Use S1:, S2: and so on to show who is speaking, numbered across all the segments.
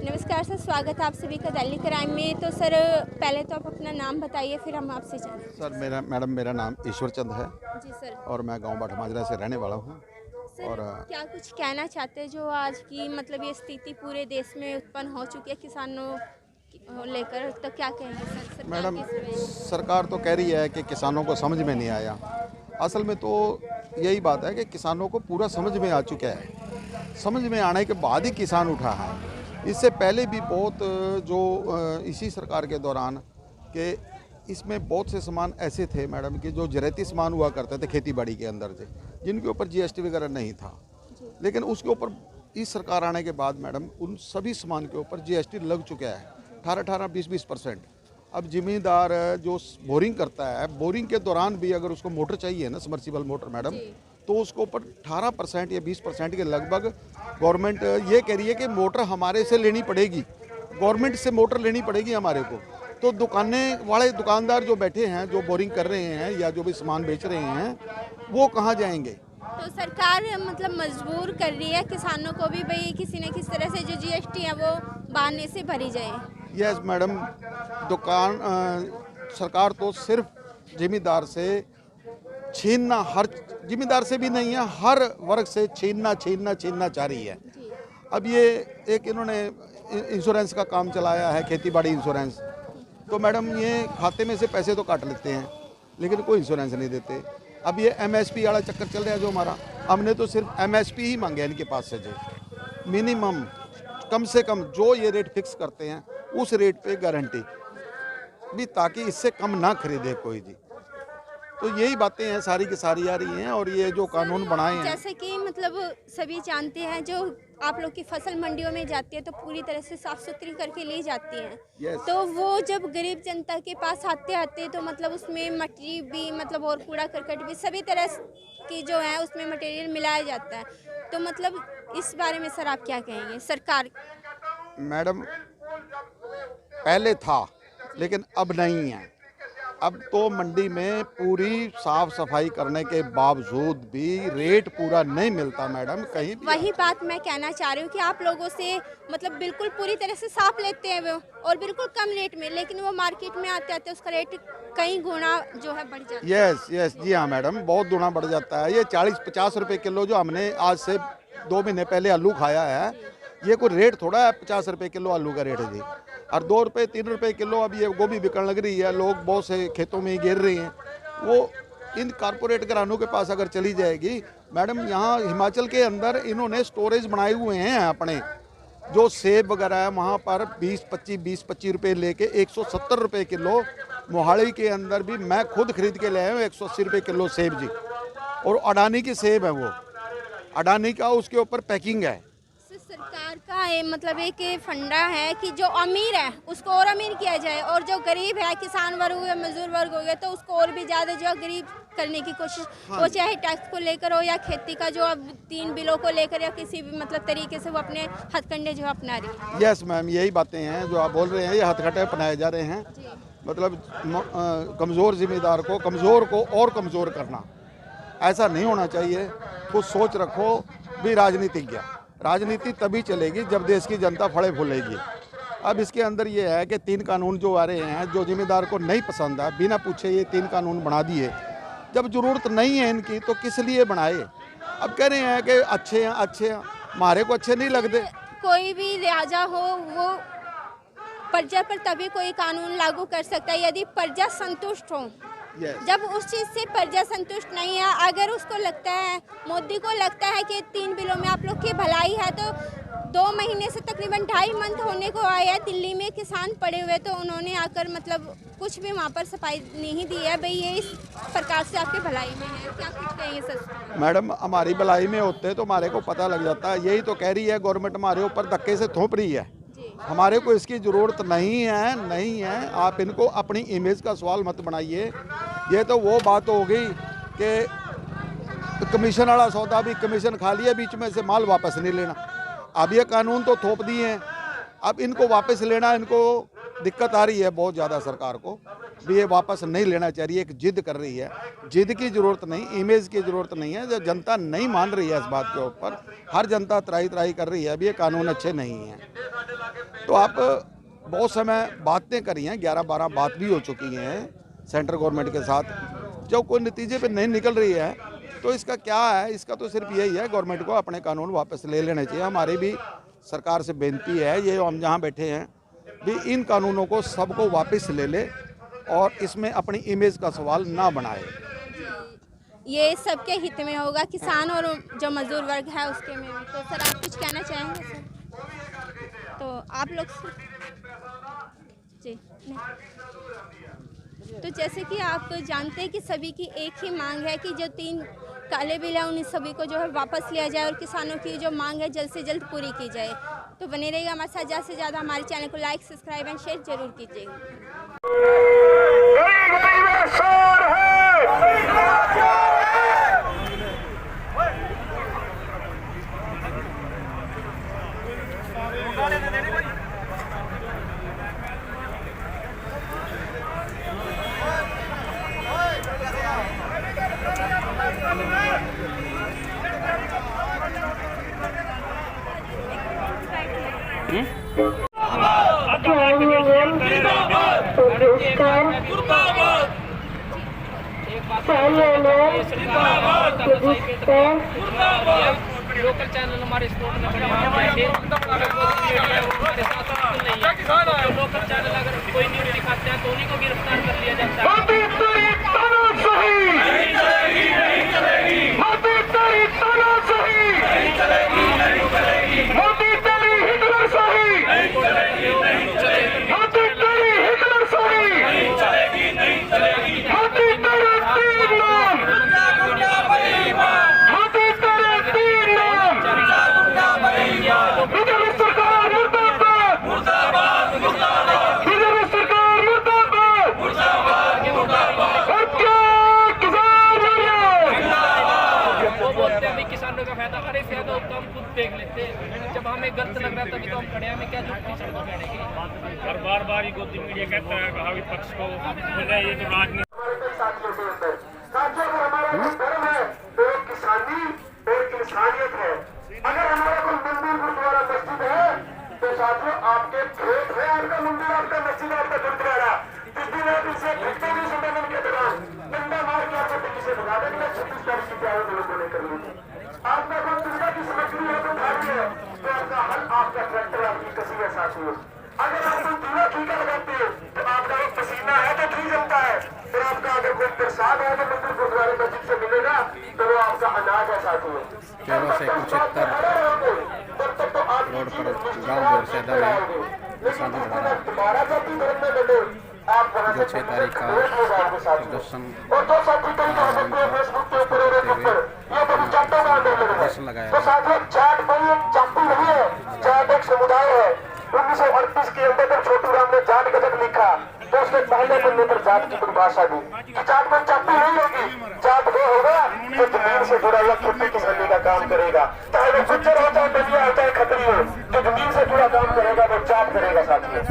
S1: नमस्कार सर, स्वागत है आप सभी का दिल्ली क्राइम में। तो सर पहले तो आप अपना नाम बताइए, फिर हम आपसे जानें।
S2: सर मेरा नाम ईश्वर चंद है
S1: जी सर।
S2: और मैं गांव बाठा माजरा से रहने वाला हूं।
S1: सर
S2: और
S1: क्या कुछ कहना चाहते हैं जो आज की मतलब ये स्थिति पूरे देश में उत्पन्न हो चुकी है किसानों को लेकर, तो क्या कहेंगे सर सरकार
S2: मैडम,
S1: की इस वजह?
S2: सरकार तो कह रही है कि किसानों को समझ में नहीं आया। असल में तो यही बात है कि किसानों को पूरा समझ में आ चुका है। समझ में आने के बाद ही किसान उठा है। इससे पहले भी बहुत इसी सरकार के दौरान कि इसमें बहुत से सामान ऐसे थे मैडम कि जो ज़रायती सामान हुआ करते थे खेती बाड़ी के अंदर से, जिनके ऊपर जीएसटी वगैरह नहीं था। लेकिन उसके ऊपर इस सरकार आने के बाद मैडम उन सभी सामान के ऊपर जीएसटी लग चुका है 18-20% अब ज़मींदार जो बोरिंग करता है, बोरिंग के दौरान भी अगर उसको मोटर चाहिए ना, सबमर्सिबल मोटर मैडम, तो उसको ऊपर 18% या 20% के लगभग गवर्नमेंट ये कह रही है कि मोटर हमारे से लेनी पड़ेगी, गवर्नमेंट से मोटर लेनी पड़ेगी हमारे को। तो दुकानदार जो बैठे हैं, जो बोरिंग कर रहे हैं या जो भी सामान बेच रहे हैं, वो कहाँ जाएंगे?
S1: तो सरकार मतलब मजबूर कर रही है किसानों को भी, भाई किसी न किसी तरह से जो जीएसटी है वो बहाने से भरी जाए।
S2: यस मैडम, सरकार तो सिर्फ जिम्मेदार से छीनना, हर जिम्मेदार से भी नहीं है, हर वर्ग से छीनना चाह रही है। अब ये एक इन्होंने इंश्योरेंस का काम चलाया है, खेती बाड़ी इंश्योरेंस। तो मैडम ये खाते में से पैसे तो काट लेते हैं लेकिन कोई इंश्योरेंस नहीं देते। अब ये एमएसपी वाला चक्कर चल रहा है जो हमारा, हमने तो सिर्फ एमएसपी ही मांगे इनके पास से, जो मिनिमम कम से कम जो ये रेट फिक्स करते हैं उस रेट पे गारंटी भी, ताकि इससे कम ना खरीदे कोई जी। तो यही बातें हैं, सारी की सारी आ रही हैं। और ये जो कानून बनाए हैं,
S1: जैसे कि मतलब सभी जानते हैं, जो आप लोग की फसल मंडियों में जाती है तो पूरी तरह से साफ सुथरी करके ली जाती हैं।
S2: Yes.
S1: तो वो जब गरीब जनता के पास आते तो मतलब उसमें मट्टी भी मतलब और कूड़ा करकट भी सभी तरह की जो है उसमें मटेरियल मिलाया जाता है। तो मतलब इस बारे में सर आप क्या कहेंगे सरकार?
S2: मैडम पहले था लेकिन अब नहीं है। अब तो मंडी में पूरी साफ सफाई करने के बावजूद भी रेट पूरा नहीं मिलता मैडम, कहीं भी।
S1: वही बात मैं कहना चाह रही हूँ कि आप लोगों से मतलब बिल्कुल पूरी तरह से साफ लेते हैं वो, और बिल्कुल कम रेट में, लेकिन वो मार्केट में आते उसका रेट कई गुना जो है बढ़ जाता है।
S2: यस जी हाँ मैडम, बहुत गुना बढ़ जाता है। ये 40-50 रुपए किलो जो हमने आज से 2 महीने पहले आलू खाया है, ये कोई रेट थोड़ा है। 50 रुपए किलो आलू का रेट है जी। और 2 रुपये 3 रुपए किलो अब ये गोभी बिकने लग रही है। लोग बहुत से खेतों में गिर रहे हैं। वो इन कारपोरेट घरानों के पास अगर चली जाएगी मैडम, यहाँ हिमाचल के अंदर इन्होंने स्टोरेज बनाए हुए हैं अपने, जो सेब वगैरह है वहाँ पर 20-25 रुपये लेके 170 रुपये किलो। मोहाली के अंदर भी मैं खुद खरीद के ले आया हूँ 180 रुपये किलो सेब जी। और अडानी की सेब है, वो अडानी का, उसके ऊपर पैकिंग है।
S1: सरकार का मतलब एक फंडा है कि जो अमीर है उसको और अमीर किया जाए, और जो गरीब है, किसान वर्ग हो गया, मजदूर वर्ग हो गया, तो उसको और भी ज़्यादा जो है गरीब करने की कोशिश।
S2: हाँ,
S1: वो चाहे टैक्स को लेकर हो या खेती का जो अब 3 बिलों को लेकर, या किसी भी मतलब तरीके से वो अपने हथकंडे जो अपना रही है।
S2: यस मैम, यही बातें हैं जो आप बोल रहे हैं, ये हथकंडे अपनाए जा रहे हैं। मतलब कमज़ोर जिम्मेदार को, कमज़ोर को और कमज़ोर करना, ऐसा नहीं होना चाहिए। कुछ सोच रखो भी। राजनीति तभी चलेगी जब देश की जनता फले फूलेगी। अब इसके अंदर ये है कि 3 कानून जो आ रहे हैं, जो जिम्मेदार को नहीं पसंद है, बिना पूछे ये 3 कानून बना दिए। जब ज़रूरत नहीं है इनकी तो किस लिए बनाए? अब कह रहे हैं कि अच्छे हैं, हमारे को अच्छे नहीं लगते।
S1: कोई भी राजा हो वो प्रजा पर तभी कोई कानून लागू कर सकता है यदि प्रजा संतुष्ट हो। जब उस चीज़ से प्रजा संतुष्ट नहीं है, अगर उसको लगता है, मोदी को लगता है कि 3 बिलों में आप लोग की भलाई है, तो 2 महीने से तकरीबन 2.5 मंथ होने को आया है, दिल्ली में किसान पड़े हुए, तो उन्होंने आकर मतलब कुछ भी वहाँ पर सफाई नहीं दी है। भाई ये इस प्रकार से आपकी भलाई में है, क्या कुछ कहेंगे सर?
S2: मैडम हमारी भलाई में होते तो हमारे को पता लग जाता है। यही तो कह रही है गवर्नमेंट, हमारे ऊपर धक्के से थोप रही है। हमारे को इसकी ज़रूरत नहीं है। आप इनको अपनी इमेज का सवाल मत बनाइए। ये तो वो बात हो गई कि कमीशन वाला सौदा भी, कमीशन खा लिया, बीच में से माल वापस नहीं लेना। अब ये कानून तो थोप दिए हैं, अब इनको वापस लेना, इनको दिक्कत आ रही है बहुत ज़्यादा सरकार को भी, ये वापस नहीं लेना चाह रही है, एक जिद कर रही है। जिद की ज़रूरत नहीं, इमेज की ज़रूरत नहीं है। जब जनता नहीं मान रही है इस बात के ऊपर, हर जनता त्राही त्राही कर रही है अभी ये कानून अच्छे नहीं हैं। तो आप बहुत समय बातें करी हैं, 11-12 बात भी हो चुकी हैं सेंट्रल गवर्नमेंट के साथ, जब कोई नतीजे पे नहीं निकल रही है तो इसका क्या है? इसका तो सिर्फ यही है, गवर्नमेंट को अपने कानून वापस ले लेने चाहिए। हमारी भी सरकार से बेनती है, ये हम जहाँ बैठे हैं भी इन कानूनों को सबको वापस ले ले और इसमें अपनी इमेज का सवाल ना बनाए।
S1: ये सबके हित में होगा, किसान और जो मजदूर वर्ग है उसके में भी। तो सर आप कुछ कहना चाहेंगे सर? तो आप लोग जी नहीं। तो जैसे कि आप जानते हैं कि सभी की एक ही मांग है कि जो 3 काले बिल है उन सभी को जो है वापस लिया जाए और किसानों की जो मांग है जल्द से जल्द पूरी की जाए। तो बने रहिएगा हमारे साथ, ज़्यादा से ज़्यादा हमारे चैनल को लाइक, सब्सक्राइब एंड शेयर जरूर कीजिएगा।
S3: लोकल चैनल हमारे स्पोर्ट में लोकल चैनल अगर कोई न्यूज दिखाते हैं तो उन्हीं को गिरफ्तार कर लिया जाता है। किसानों का फायदा अरे फायदा होता हम खुद देख लेते हैं। जब हमें गलत लग रहा है तभी तो हम खड़े, हमें क्या जरूरत है सड़कों पे आने की।
S4: और बार-बार ये गोदी मीडिया कहता है कहा विपक्ष को बोल रहा है ये तो राजनीति।
S5: साथियों हमारा धर्म है तो किसानी और इंसानियत है। अगर हमारा कोई मंदिर गुरुद्वारा मस्जिद है तो साथियों आपके खेत है, आपका मंदिर, आपका मस्जिद, आपका गुरुद्वारा। जिस दिन आप इसे घंटे भी सम्मेलन के दौरान डंडा मार के आपको दिल्ली से भगा देंगे। 26 तारीख की तैयारी लोगों ने कर ली थी। आपका कोई दुर्गा की सामग्री है तो भारी है तो आपका हल आपका ट्रैक्टर आपकी कसी है। साथियों अगर आप कोई चूल्हा फीका लगाते हो तो आपका वो पसीना है तो घी जमता है, और आपका अगर कोई प्रसाद है तो मंदिर गुरुद्वारे मस्जिद से मिलेगा तो वो आपका अनाज है। साथियों
S6: 1375 रोड पर गाँव बोरसेदा में किसानों द्वारा जो 6 तारीख का प्रदर्शन लगाया
S5: तो साथियों जाट भाई एक जाति नहीं है, जाट एक समुदाय है। 1938 के अंदर जब छोटू राम ने जाट गजब लिखा तो उसके पहले पन्ने पर जाट की परिभाषा दी कि जाट कोई जाति नहीं होगी, जाट वो होगा जो जमीन से जुड़ा हुआ खेती किसानी का काम करेगा। चाहे वो गुज्जर हो, चाहे बलिया हो, चाहे खत्री हो, जो जमीन से जुड़ा काम करेगा वो जाट करेगा। साथियों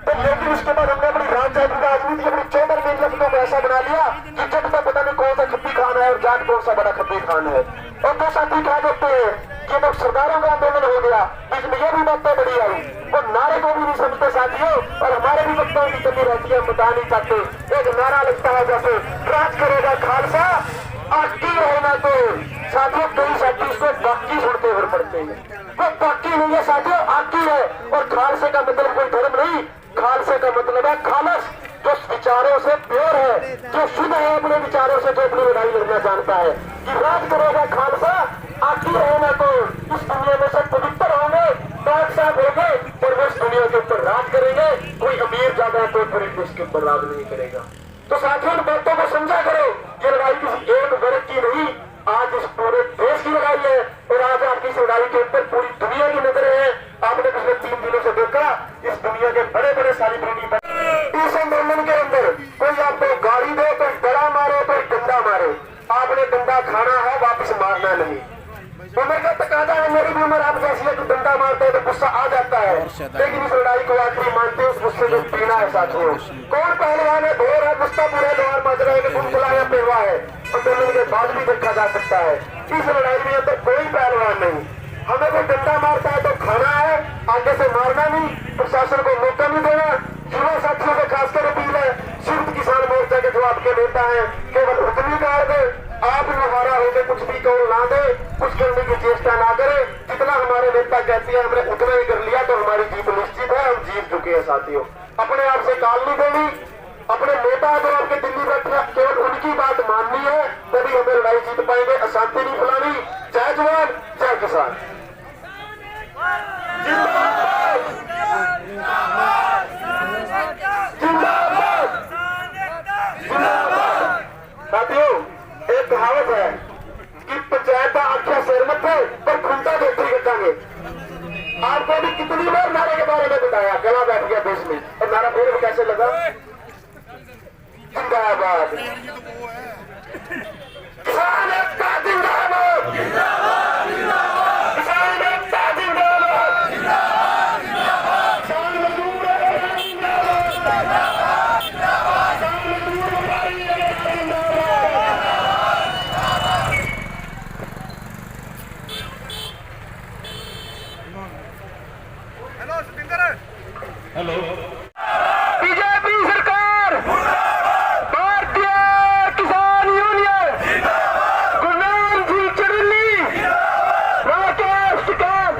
S5: तो लेकिन उसके बाद हमने अपनी राजनीति का राजनीति अपनी 14 लफ्जों को ऐसा बना लिया कि जब तक पता नहीं कौन सा खप्पी खान है और जाट कौन सा बड़ा खप्पी खान है। और दो साथी कह देते हैं कि जब सरकारों का आंदोलन हो गया इसमें यह भी बातें बड़ी आई, वो नारे को भी नहीं समझते साथियों। और हमारे भी वक्तों की कमी रहती है, बता नहीं चाहते। एक नारा लगता है जैसे राज करेगा खालसा आकी रहना, तो साथियों कई साथी उसको बाकी सुनते हुए पड़ते हैं। वो बाकी नहीं है साथियों, आकी है। और खालसे का मतलब कोई धर्म नहीं, खालसे का मतलब है खालस, जो विचारों से प्योर है, जो शुद्ध है अपने विचारों से, जो अपनी लड़ाई लड़ना जानता है कि राज करेगा खालसा आकी रहना, तो इस दुनिया में सब पवित्र होंगे, पाक साफ होंगे और वो इस दुनिया के ऊपर राज करेंगे। कोई अमीर ज्यादा है तो पूरे देश के ऊपर राज नहीं करेगा। तो साथियों इन बातों को समझा करो, ये लड़ाई किसी एक वर्ग की नहीं, आज इस पूरे देश की लड़ाई है। और आज आपकी इस लड़ाई के ऊपर पूरी दुनिया की नजरें हैं। आपने पिछले 3 दिनों से देखा इस दुनिया के बड़े बड़े सेलिब्रिटी इस आंदोलन के अंदर कोई आपको गाली दे, कोई डरा मारे, कोई डंडा मारे, आपने डंडा खाना है, वापस मारना नहीं। उम्र का तकादा है, मेरी भी उम्र आप जैसी है कि डंडा डंडा मारते हैं तो गुस्सा आ जाता है, लेकिन इस लड़ाई को आखिरी मानते हैं, उस गुस्से में पीना है साथियों। कौन पहलवान है, ढोर है, गुस्सा पूरे लोहार माजरा है, गुमचला या पेवा है, आंदोलन के बाद भी देखा जा सकता है। इस लड़ाई में अंदर कोई पहलवान नहीं। हमें कोई डंडा मारता है तो खाना है, आगे से मारना नहीं, प्रशासन को मौका नहीं देना। युवा साथियों को खासकर अपील है, संयुक्त किसान मोर्चा के जो आपके नेता हैं केवल उतनी कार दे, आप लोहारा होकर कुछ भी कौल ना दे, कुछ करने की चेष्टा ना करे। जितना हमारे नेता कहती है हमने उतना ही कर लिया तो हमारी जीत निश्चित है, हम जीत चुके हैं साथियों। अपने आप से काल नहीं देनी, अपने नेता जो आपके दिल्ली बैठे केवल उनकी बात माननी है, तभी हमें लड़ाई जीत पाएंगे। अशांति नहीं फैलानी। जय जवान जय किसान। जिंदाबाद जिंदाबाद जिंदाबाद। साथियों, एक कहावत है कि पंचायत आख्या सिर मत पर खुंटा देखते कटांगे। आपको अभी कितनी बार नारे के बारे में बताया, गला बैठ गया देश में, और नारा फिर कैसे लगा? जिंदाबाद किसान एकता, जिंदाबाद किसान एकता, जिंदाबाद किसान मजदूर बीजेपी सरकार, भारतीय किसान यूनियन, गुरनाम जी चड़िल्ली, राकेश टिकाम।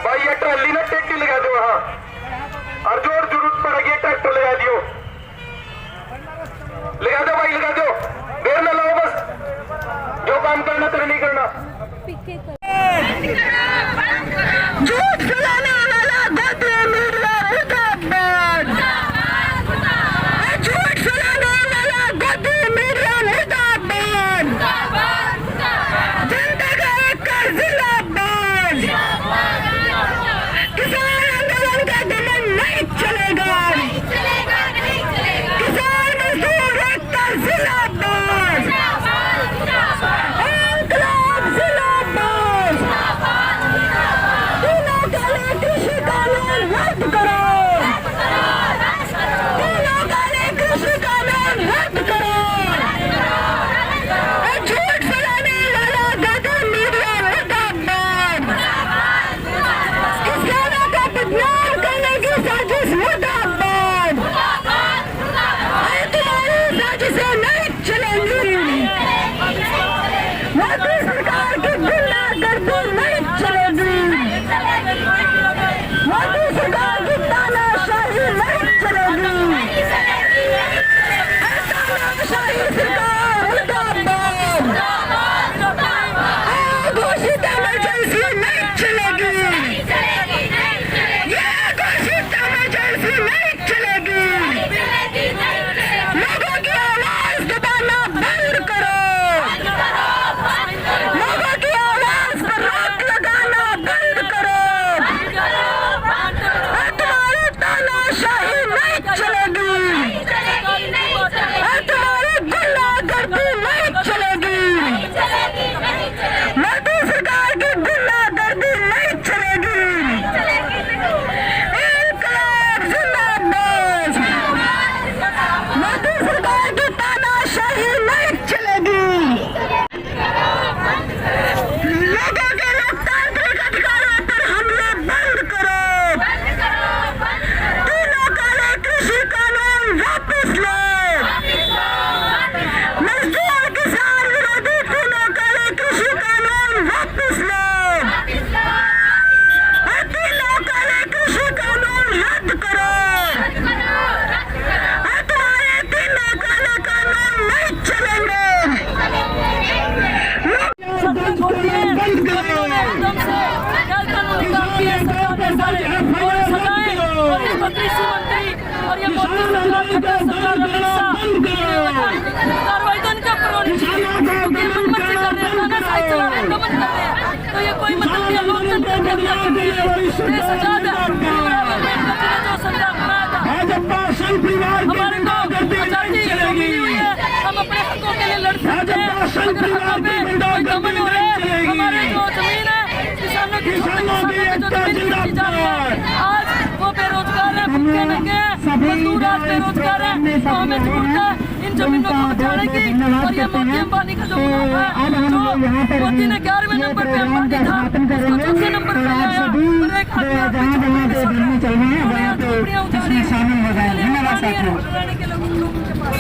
S5: भाई ये ट्रैली ना टेक्टी लगा दो वहां, और जो जरूरत पड़ेगी ट्रैक्टर लगा दियो, लगा दो भाई, लगा दो, देर न लो, बस जो काम करना तेरे नहीं करना। झूठ फैलाने वाला गद्दी मीडिया मुर्दाबाद, झूठ फैलाने वाला गद्दी मीडिया मुर्दाबाद, जनता का एक जिंदाबाद, किसान आंदोलन का दमन नहीं चलेगा, किसान मजदूर एकता जिंदाबाद, इंकलाब जिंदाबाद, तीनों काले कृषि कानून रद्द करो, तीनों काले कृषि कानून रद्द करो, झूठ फैलाने वाला गद्दी मीडिया मुर्दाबाद, किसानों को बदनाम करने की साजिश मुर्दाबाद, तुम्हारी साजिशें नहीं चलेंगी, मोदी सरकार की गुंडागर्दी नहीं चलेगी, मोदी सरकार की तानाशाही नहीं चलेगी, तानाशाही सरकार मुर्दाबाद, घोषित इमरजेंसी नहीं चलेगी, ये घोषित इमरजेंसी नहीं चलेगी, लोगों की आवाज दबाना बंद करो, लोगों की आवाज पर रोक लगाना बंद करो, तुम्हारी तानाशाही नहीं चलेगी, तुम्हारी गुंडागर्दी नहीं चलेगी, मोदी सरकार की गुंडागर्दी नहीं चलेगी, इंकलाब जिंदाबाद, मोदी सरकार की तानाशाही नहीं चलेगी, लोगों के लोकतांत्रिक अधिकारों पर हमले बंद करो, तीनों काले कृषि कानून वापस लो, मजदूर किसान विरोधी तीनों काले कृषि कानून वापस लो, तीनों काले कृषि कानून रद्द करो, तुम्हारे तीनों काले कानून नहीं चलेंगे,
S7: तो ये कोई मतलब नहीं, लोकतंत्र हमारे को आजादी मिली हुई है, हम अपने हकों के लिए लड़ सकते हैं, अगर हकों पे कोई दमन हो रहा है, हमारे जो जमीन है किसानों की जो जमीन बेची जा रही है, आज वो बेरोजगार है, भूखे नंगे हैं, मजदूर आज बेरोजगार है। तो हमें जरूरत है इन जमीनों को बचाने की। और ये मोदी अंबानी का जो मुनाफा है, जो मोदी ने 11वें नंबर पे अंबानी था उसको चौथे नंबर पे लाया और एक झोपड़ियाँ उजाड़ी के लोगों के पास।